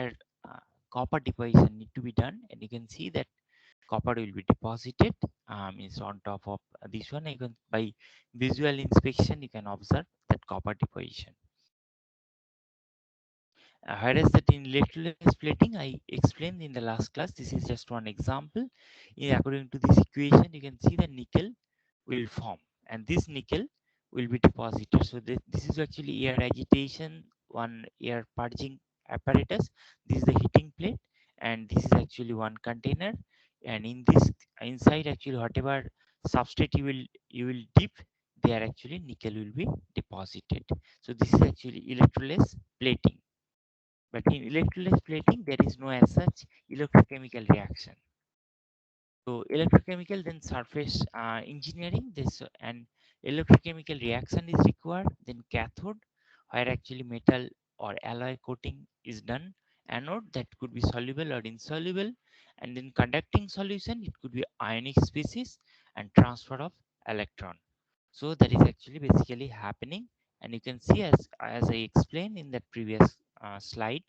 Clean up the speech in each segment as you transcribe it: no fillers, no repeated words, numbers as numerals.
uh, copper deposition need to be done, and you can see that copper will be deposited is on top of this one. You can, by visual inspection, you can observe that copper deposition. Whereas that in electrolysis plating, I explained in the last class, this is just one example. According to this equation, you can see the nickel will form, and this nickel will be deposited. So this is actually air agitation, one air purging apparatus. This is the heating plate, and this is actually one container. And in this inside, actually, whatever substrate you will dip, there actually nickel will be deposited. So this is actually electrolysis plating. But in electrolysis plating, there is no as such electrochemical reaction. So electrochemical, then surface engineering, this and electrochemical reaction is required. Then cathode, where actually metal or alloy coating is done. Anode, that could be soluble or insoluble, and then conducting solution, it could be ionic species, and transfer of electron. So that is actually basically happening, and you can see as I explained in that previous slide,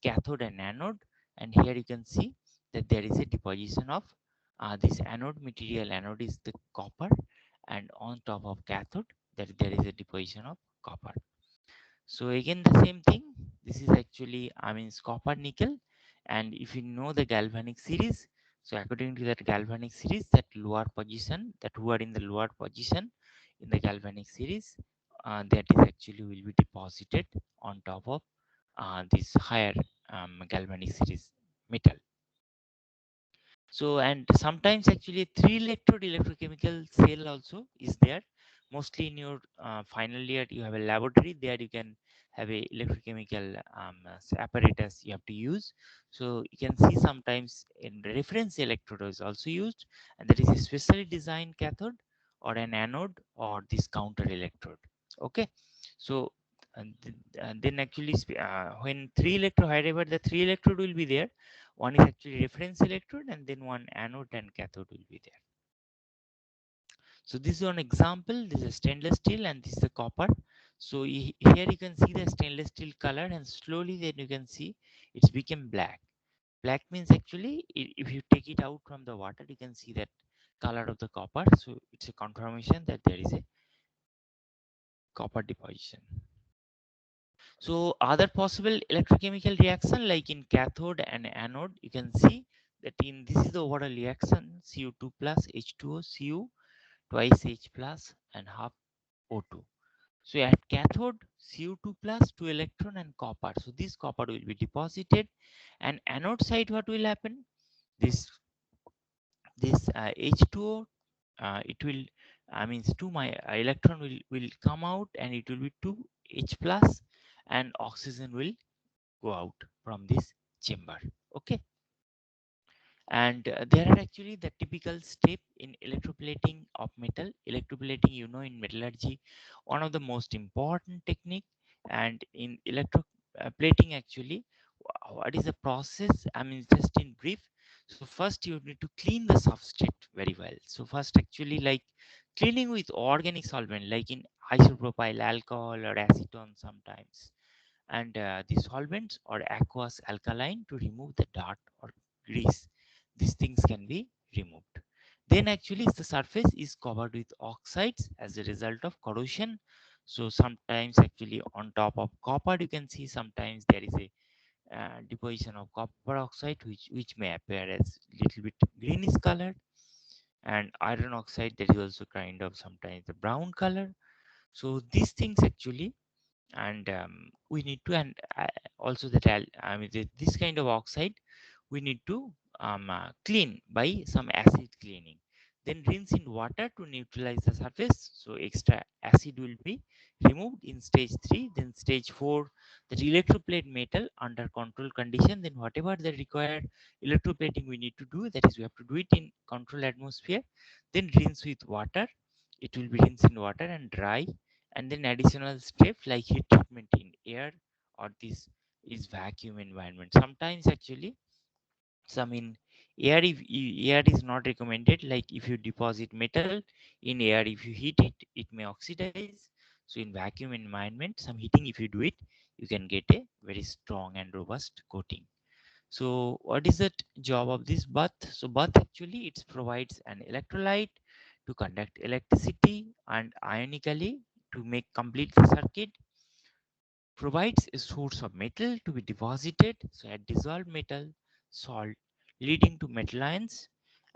cathode and anode, and here you can see that there is a deposition of this anode material. Anode is the copper, and on top of cathode, there is a deposition of copper. So again, the same thing. This is actually, copper nickel, and if you know the galvanic series, so according to that galvanic series, that lower position, that who are in the lower position in the galvanic series, that is actually will be deposited on top of this higher galvanic series metal. So, and sometimes actually 3 electrode electrochemical cell also is there. Mostly in your final year, you have a laboratory. There you can have a electrochemical apparatus you have to use. So you can see sometimes in reference electrode is also used, and that is a specially designed cathode or an anode or this counter electrode. Okay, so and then actually when 3 electrode, however, the 3 electrode will be there. One is actually reference electrode, and then one anode and cathode will be there. So this is one example. This is stainless steel, and this is the copper. So here you can see the stainless steel color, and slowly then you can see it's become black. Black means actually if you take it out from the water, you can see that color of the copper. So it's a confirmation that there is a copper deposition. So other possible electrochemical reaction, like in cathode and anode, you can see that in this is the overall reaction: Cu2 plus H2O, Cu twice H plus and half O2. So at cathode, Cu2 plus 2 electron and copper. So this copper will be deposited, and anode side, what will happen? This H2O, it will, two my electron will come out, and it will be 2 H plus, and oxygen will go out from this chamber. Okay, and there are actually the typical step in electroplating of metal. Electroplating, in metallurgy, one of the most important technique. And in electroplating, actually, what is the process? Just in brief. So first you need to clean the substrate very well. So first, actually, like cleaning with organic solvent, like in isopropyl alcohol or acetone sometimes, and the solvents or aqueous alkaline to remove the dirt or grease. These things can be removed. Then actually the surface is covered with oxides as a result of corrosion. So sometimes actually on top of copper, you can see sometimes there is a deposition of copper oxide, which may appear as little bit greenish colored, and iron oxide, that is also kind of sometimes the brown color. So these things actually, and we need to, and also that this kind of oxide we need to clean by some acid cleaning, then rinse in water to neutralize the surface, so extra acid will be removed in stage 3. Then stage 4, that electroplate metal under control condition. Then whatever the required electroplating we need to do, that is we have to do it in controlled atmosphere. Then rinse with water, it will be rinsed in water and dry. And then additional step like heat treatment in air, or this is vacuum environment. Sometimes actually some in air, if air is not recommended, like if you deposit metal in air, if you heat it, it may oxidize. So in vacuum environment, some heating if you do it, you can get a very strong and robust coating. So what is the job of this bath? So bath actually it provides an electrolyte to conduct electricity and ionically to make complete the circuit, provides a source of metal to be deposited, so a dissolved metal salt leading to metal ions,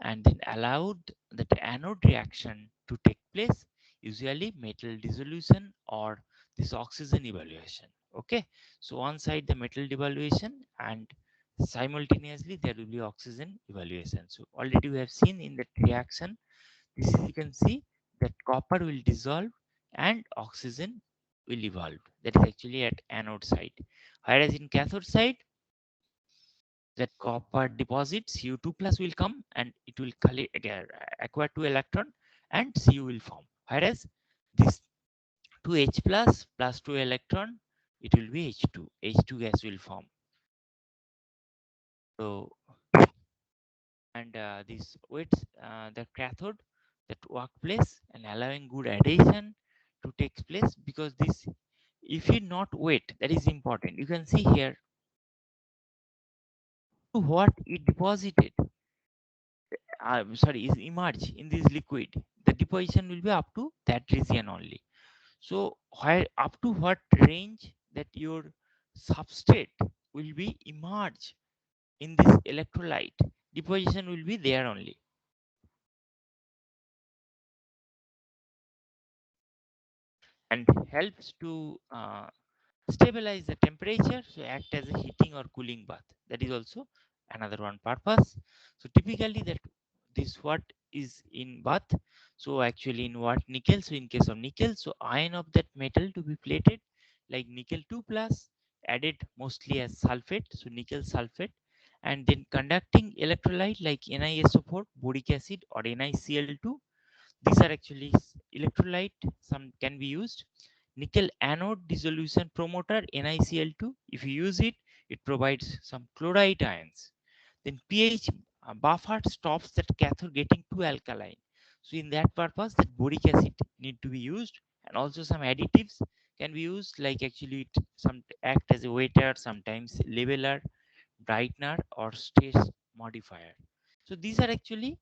and then allowed that anode reaction to take place, usually metal dissolution or this oxygen evaluation. Okay, so one side the metal devaluation and simultaneously there will be oxygen evaluation. So already we have seen in that reaction, this is you can see that copper will dissolve and oxygen will evolve. That is actually at anode side. Whereas in cathode side, that copper deposit Cu2 plus will come and it will acquire two electron and Cu will form. Whereas this 2H plus two electron, it will be H2. H2 gas will form. So and this weights the cathode that workplace and allowing good adhesion to take place, because this if you not wet, that is important. You can see here to what it deposited, sorry, is emerge in this liquid, the deposition will be up to that region only. So where up to what range that your substrate will be emerge in this electrolyte, deposition will be there only, and helps to stabilize the temperature, so act as a heating or cooling bath. That is also another one purpose. So typically that this what is in bath. So actually in what nickel, so in case of nickel, so ion of that metal to be plated like nickel 2 plus added mostly as sulfate, so nickel sulfate, and then conducting electrolyte like NiSO4 boric acid or NiCl2. These are actually electrolyte, some can be used. Nickel anode dissolution promoter NiCl2, if you use it, it provides some chloride ions. Then pH buffer stops that cathode getting too alkaline. So in that purpose that boric acid need to be used, and also some additives can be used, like actually it some act as a weighter, sometimes leveler, brightener or stress modifier. So these are actually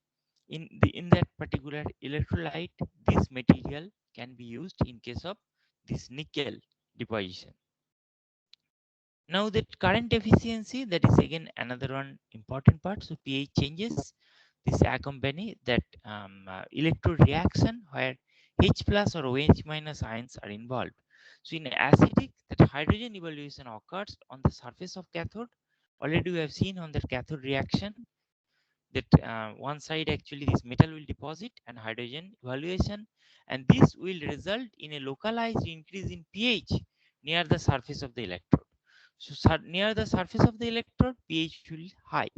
in that particular electrolyte, this material can be used in case of this nickel deposition. Now that current efficiency, that is again another one important part. So pH changes, this accompany that electrode reaction where H plus or OH minus ions are involved. So in acidic, that hydrogen evaluation occurs on the surface of cathode. Already we have seen on the cathode reaction that one side actually this metal will deposit and hydrogen evaluation, and this will result in a localized increase in pH near the surface of the electrode. So near the surface of the electrode pH will high,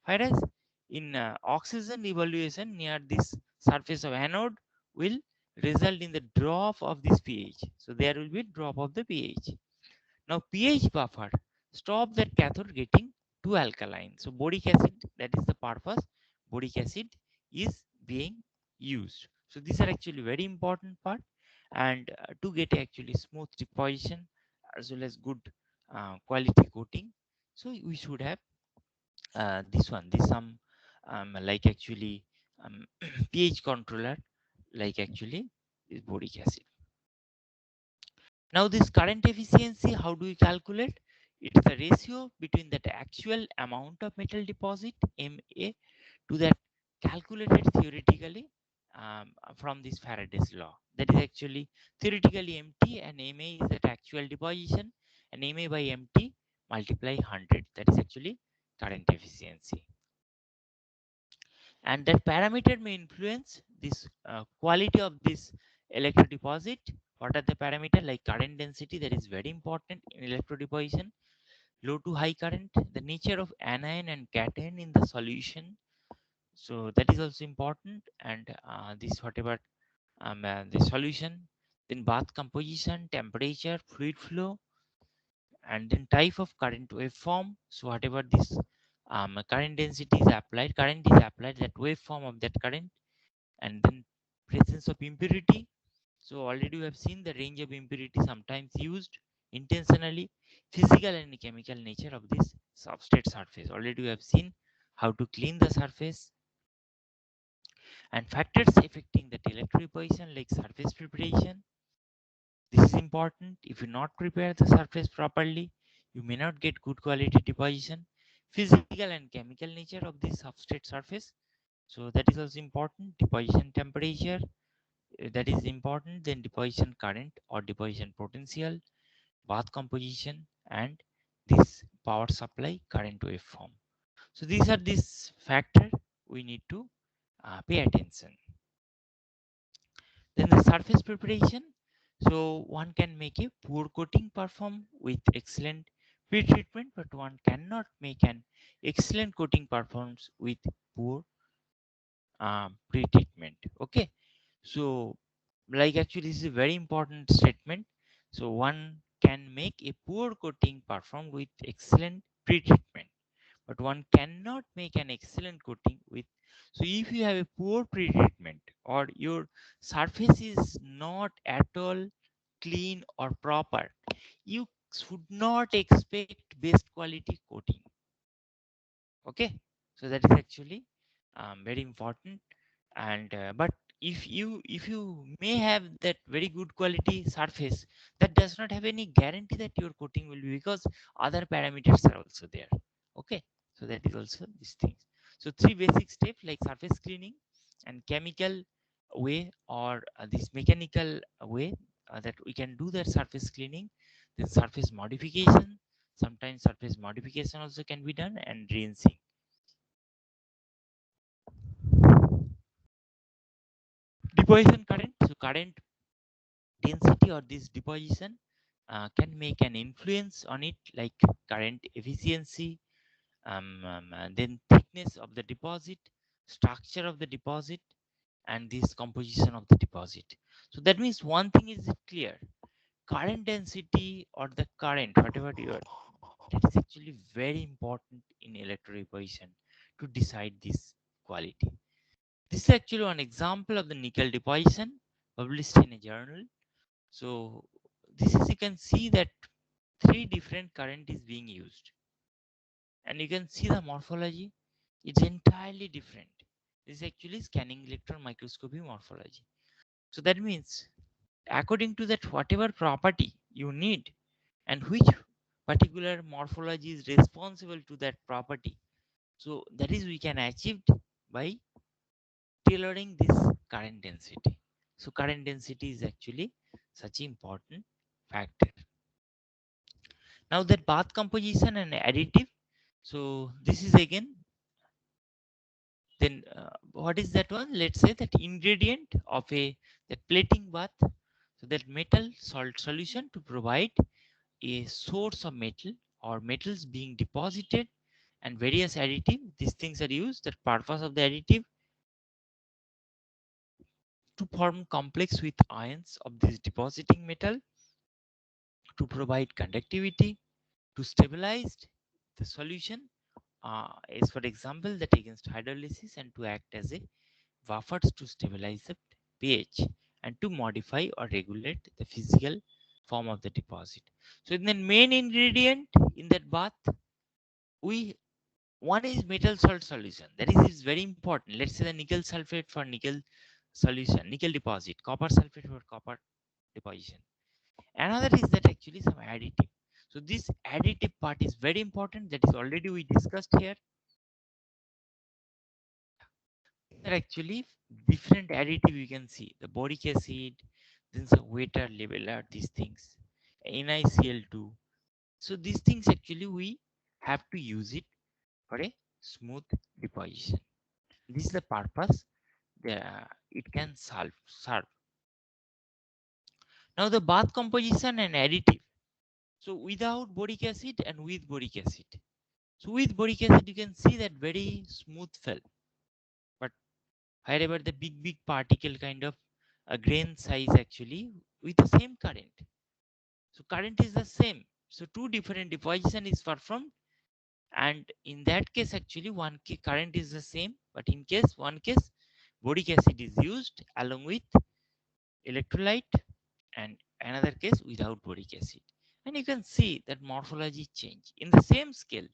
whereas in oxygen evaluation near this surface of anode will result in the drop of this pH, so there will be drop of the pH. Now pH buffer stop that cathode getting too alkaline. So boric acid, that is the purpose. Boric acid is being used. So these are actually very important part, and to get actually smooth deposition as well as good quality coating. So we should have this one. This some like actually pH controller, like actually is boric acid. Now this current efficiency, how do we calculate? It's the ratio between that actual amount of metal deposit MA to that calculated theoretically from this Faraday's law. That is actually theoretically MT, and MA is that actual deposition, and MA by MT multiply 100. That is actually current efficiency. And that parameter may influence this quality of this electrodeposit. What are the parameter? Like current density, that is very important in electrodeposition, low to high current, the nature of anion and cation in the solution, so that is also important, and this whatever the solution, then bath composition, temperature, fluid flow, and then type of current waveform. So whatever this current density is applied, current is applied, that waveform of that current, and then presence of impurity. So already we have seen the range of impurity sometimes used intentionally physical and chemical nature of this substrate surface. Already we have seen how to clean the surface, and factors affecting the electrodeposition like surface preparation. This is important. If you not prepare the surface properly, you may not get good quality deposition. Physical and chemical nature of this substrate surface. So that is also important. Deposition temperature, that is important. Then deposition current or deposition potential, bath composition, and this power supply current waveform. So these are these factor we need to pay attention. Then the surface preparation. So one can make a poor coating perform with excellent pre-treatment, but one cannot make an excellent coating performs with poor pre-treatment. Okay, so like actually this is a very important statement. So one can make a poor coating performed with excellent pre-treatment, but one cannot make an excellent coating with. So if you have a poor pre-treatment or your surface is not at all clean or proper, you should not expect best quality coating. Okay, so that is actually very important. And but if you may have that very good quality surface, that does not have any guarantee that your coating will be, because other parameters are also there. Okay, so that is also these things. So three basic steps like surface cleaning and chemical way, or this mechanical way that we can do that surface cleaning. Then surface modification, sometimes surface modification also can be done, and rinsing. Deposition current. So current density or this deposition can make an influence on it, like current efficiency, then thickness of the deposit, structure of the deposit, and this composition of the deposit. So that means one thing is clear: current density or the current, whatever you are, that is actually very important in electrodeposition to decide this quality. This is actually one example of the nickel deposition published in a journal. So this is, you can see that three different current is being used, and you can see the morphology. It's entirely different. This is actually scanning electron microscopy morphology. So that means according to that whatever property you need and which particular morphology is responsible to that property. So that is we can achieve by tailoring this current density. So current density is actually such an important factor. Now that bath composition and additive. So this is again, then what is that one? Let's say that ingredient of a that plating bath. So that metal salt solution to provide a source of metal or metals being deposited, and various additive. These things are used. The purpose of the additive to form complex with ions of this depositing metal, to provide conductivity, to stabilize the solution, is for example that against hydrolysis, and to act as a buffers to stabilize the pH, and to modify or regulate the physical form of the deposit. So in the main ingredient in that bath, we one is metal salt solution. That is very important. Let's say the nickel sulfate for nickel solution, nickel deposit, copper sulfate for copper deposition. Another is that actually some additive. So this additive part is very important. That is already we discussed here. There are actually different additive you can see. The boric acid, then some water leveler, these things, NiCl2. So these things actually we have to use it for a smooth deposition. This is the purpose it can serve. Now the bath composition and additive. So without boric acid and with boric acid. So with boric acid, you can see that very smooth film. But wherever the big particle kind of a grain size actually with the same current. So current is the same. So two different deposition is performed, and in that case actually current is the same. But in case one case boric acid is used along with electrolyte, and another case without boric acid. And you can see that morphology change in the same scale.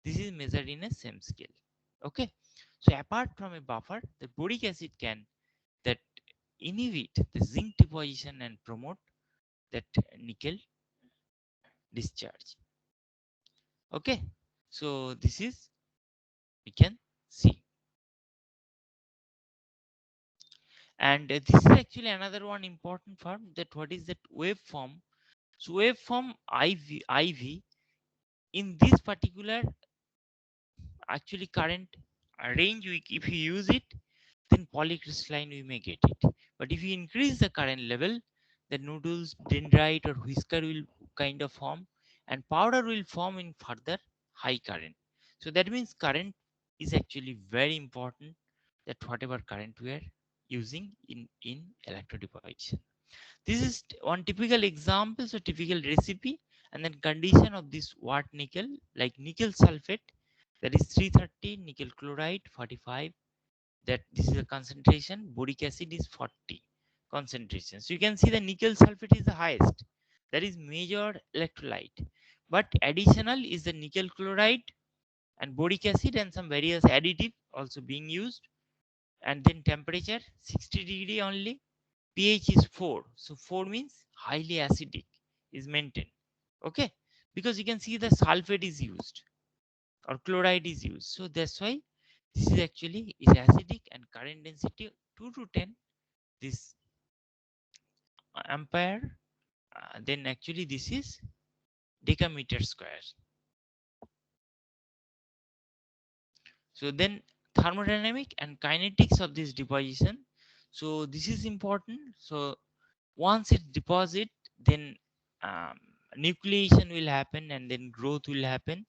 This is measured in a same scale. Okay. So apart from a buffer, the boric acid can that inhibit the zinc deposition and promote that nickel discharge. Okay. So this is we can see. And this is actually another one important form, that what is that waveform. So waveform IV in this particular actually current range, if you use it, then polycrystalline we may get it. But if you increase the current level, the noodles, dendrite or whisker will kind of form, and powder will form in further high current. So that means current is actually very important, that whatever current we are using in electrodeposition. This is one typical example, so typical recipe, and then condition of this watt nickel, like nickel sulfate, that is 330, nickel chloride 45, that this is a concentration, boric acid is 40 concentration. So you can see the nickel sulfate is the highest, that is major electrolyte, but additional is the nickel chloride and boric acid and some various additive also being used. And then temperature 60 degree only, pH is 4, so 4 means highly acidic is maintained. Okay, because you can see the sulfate is used or chloride is used, so that's why this is actually is acidic, and current density 2 to 10 this ampere, then actually this is decameter square. So then thermodynamic and kinetics of this deposition, so this is important. So once it deposit, then um, nucleation will happen and then growth will happen.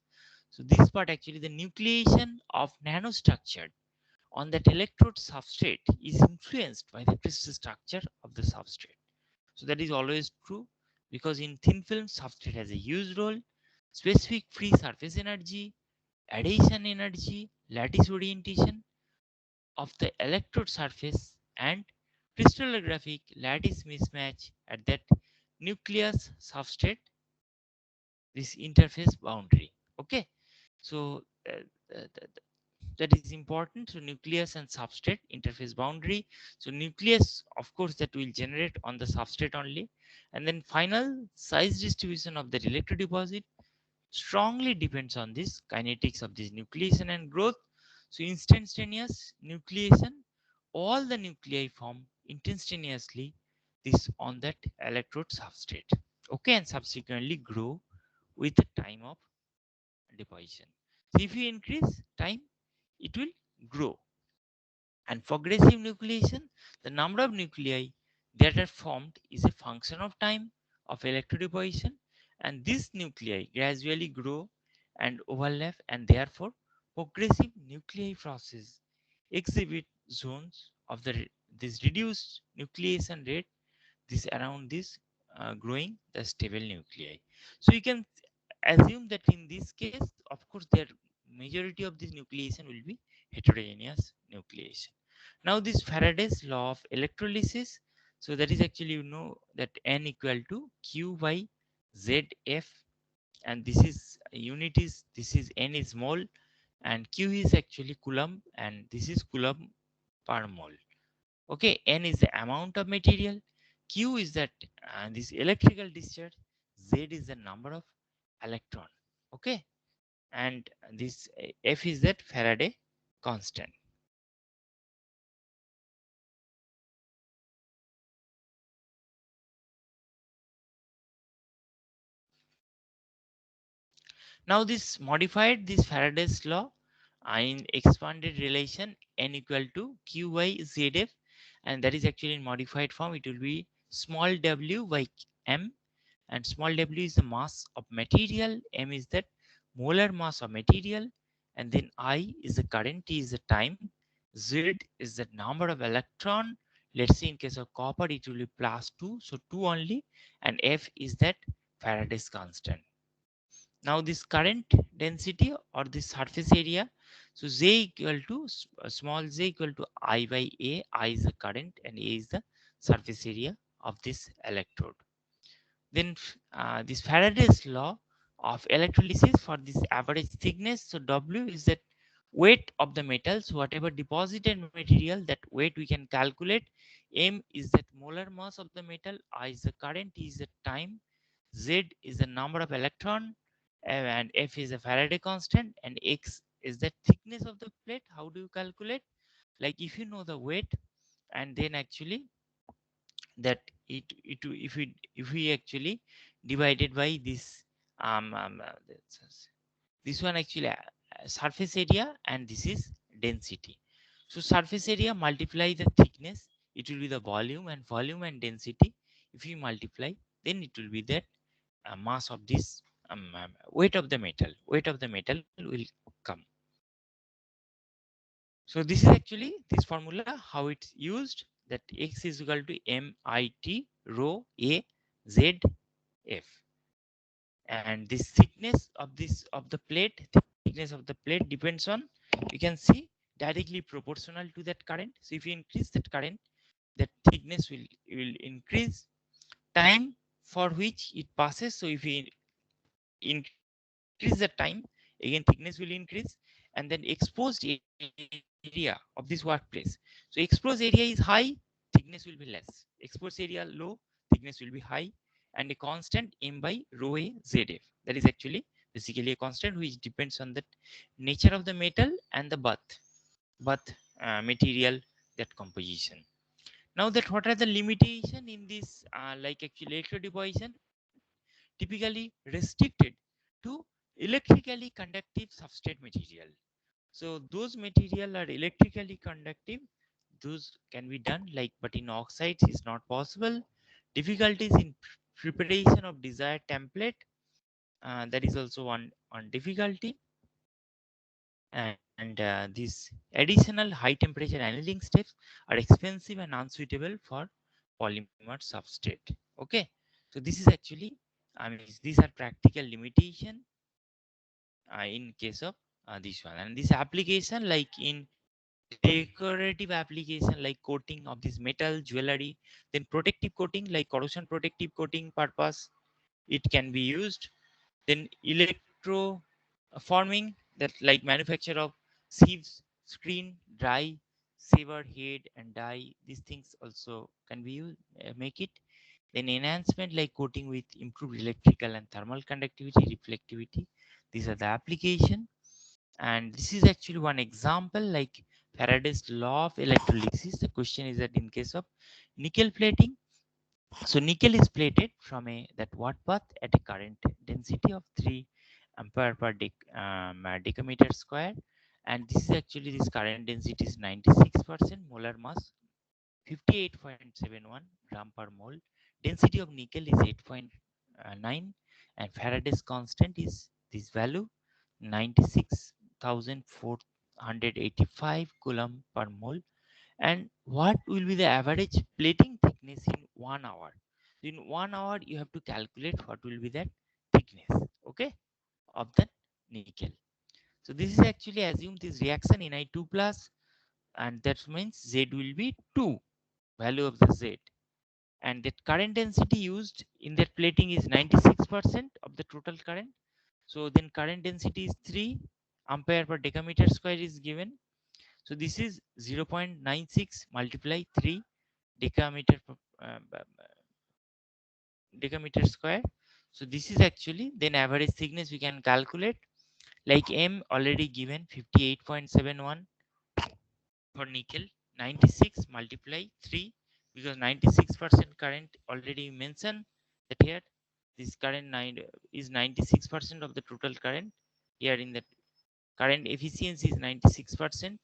So this part actually, the nucleation of nanostructure on that electrode substrate is influenced by the crystal structure of the substrate. So that is always true, because in thin film substrate has a huge role. Specific free surface energy, adhesion energy, lattice orientation of the electrode surface, and crystallographic lattice mismatch at that nucleus substrate, this interface boundary. Okay, so uh, that is important. So nucleus and substrate interface boundary. So nucleus, of course, that will generate on the substrate only, and then final size distribution of the electro deposit strongly depends on this kinetics of this nucleation and growth. So instantaneous nucleation, all the nuclei form instantaneously this on that electrode substrate. Okay, and subsequently grow with the time of deposition. So if you increase time, it will grow. And progressive nucleation, the number of nuclei that are formed is a function of time of electrodeposition, and these nuclei gradually grow and overlap, and therefore progressive nuclei process exhibit zones of this reduced nucleation rate, this around this growing the stable nuclei. So you can assume that in this case, of course, their majority of this nucleation will be heterogeneous nucleation. Now this Faraday's law of electrolysis, so that is actually, you know, that N equal to Q by ZF, and this is unit is, this is N is mole, and Q is actually coulomb, and this is coulomb per mole. Okay, N is the amount of material, Q is that this electrical discharge, Z is the number of electron. Okay, and this F is that Faraday constant. Now this modified this Faraday's law in expanded relation N equal to Q by ZF, and that is actually in modified form. It will be small w by m, and small w is the mass of material, m is that molar mass of material, and then I is the current, T is the time, Z is the number of electron. Let's say in case of copper it will be plus 2, so 2 only, and F is that Faraday's constant. Now this current density or this surface area, so Z equal to small z equal to I by A. I is the current and A is the surface area of this electrode. Then this Faraday's law of electrolysis for this average thickness. So W is that weight of the metals, whatever deposited material, that weight we can calculate. M is that molar mass of the metal. I is the current, is the time. Z is the number of electron, and F is the Faraday constant, and X is the thickness of the plate. How do you calculate? Like if you know the weight, and then actually that if we actually divided by this this one actually surface area, and this is density. So surface area multiply the thickness, it will be the volume, and volume and density if you multiply, then it will be that mass of this weight of the metal will come. So this is actually this formula how it's used, that X is equal to MIT rho A Z F, and this thickness of the plate, thickness of the plate depends on, you can see, directly proportional to that current. So if you increase that current, that thickness will increase. Time for which it passes, so if you increase the time, again thickness will increase. And then exposed area of this workplace, so exposed area is high, thickness will be less. Exposed area low, thickness will be high. And a constant M by rho A ZF, that is actually basically a constant which depends on the nature of the metal and the bath material, that composition. Now that what are the limitation in this like actually electro deposition, typically restricted to electrically conductive substrate material. So those material are electrically conductive, those can be done, like, but in oxides is not possible. Difficulties in preparation of desired template, that is also one difficulty. And these additional high temperature annealing steps are expensive and unsuitable for polymer substrate. Okay, so this is actually, I mean, these are practical limitation in case of this one. And this application, like in decorative application like coating of this metal jewelry, then protective coating like corrosion protective coating purpose, it can be used. Then electro forming, that like manufacture of sieves, screen, dry, saver head and die, these things also can be used, make it. Then enhancement like coating with improved electrical and thermal conductivity, reflectivity, these are the application. And this is actually one example, like Faraday's law of electrolysis. The question is that in case of nickel plating, so nickel is plated from a that watt bath at a current density of 3 ampere per decameter square, and this is actually, this current density is 96%, molar mass 58.71 gram per mole, density of nickel is 8.9, and Faraday's constant is this value 96,485 coulomb per mole. And what will be the average plating thickness in 1 hour? In 1 hour you have to calculate what will be that thickness, okay, of that nickel. So this is actually assume this reaction Ni2 plus, and that means Z will be 2, value of the Z. And that current density used in that plating is 96% of the total current. So then current density is 3 ampere per decameter square is given. So this is 0.96 multiply 3 decameter decameter square. So this is actually, then average thickness we can calculate, like M already given 58.71 for nickel, 96 multiply 3, because 96% current already mentioned that here, this current 9 is 96% of the total current. Here in the current efficiency is 96%,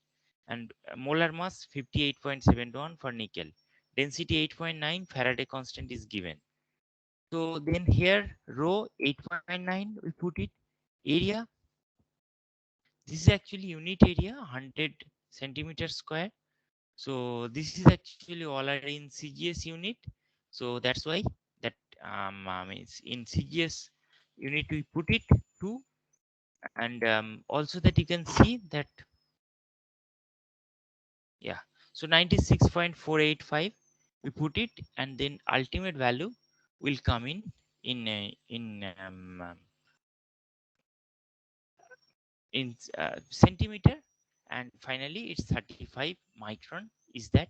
and molar mass 58.71 for nickel, density 8.9, Faraday constant is given. So then here rho 8.9 we put it. Area, this is actually unit area 100 centimeters square. So this is actually all are in CGS unit. So that's why that is in CGS unit we put it 2. And also that you can see that, yeah, so 96.485 we put it, and then ultimate value will come in centimeter, and finally it's 35 micron. Is that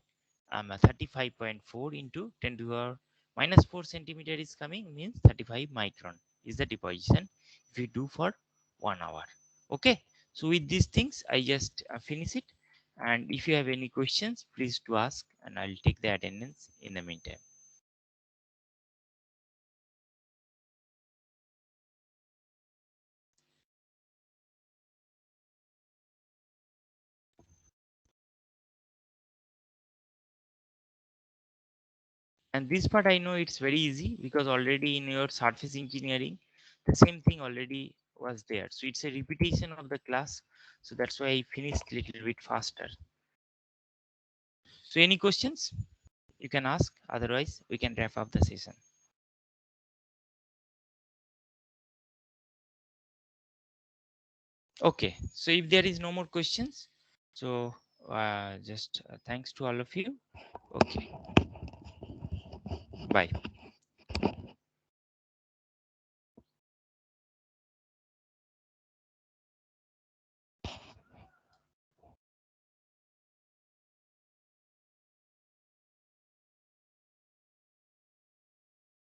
35.4 into 10 to the power minus 4 centimeter is coming, means 35 micron is the deposition if you do for 1 hour. Okay, so with these things I just finish it, and if you have any questions please to ask, and I'll take the attendance in the meantime. And this part I know it's very easy because already in your surface engineering, the same thing already was there. So it's a repetition of the class. So that's why I finished a little bit faster. So any questions you can ask, otherwise we can wrap up the session. Okay, so if there is no more questions, so just thanks to all of you. Okay, bye.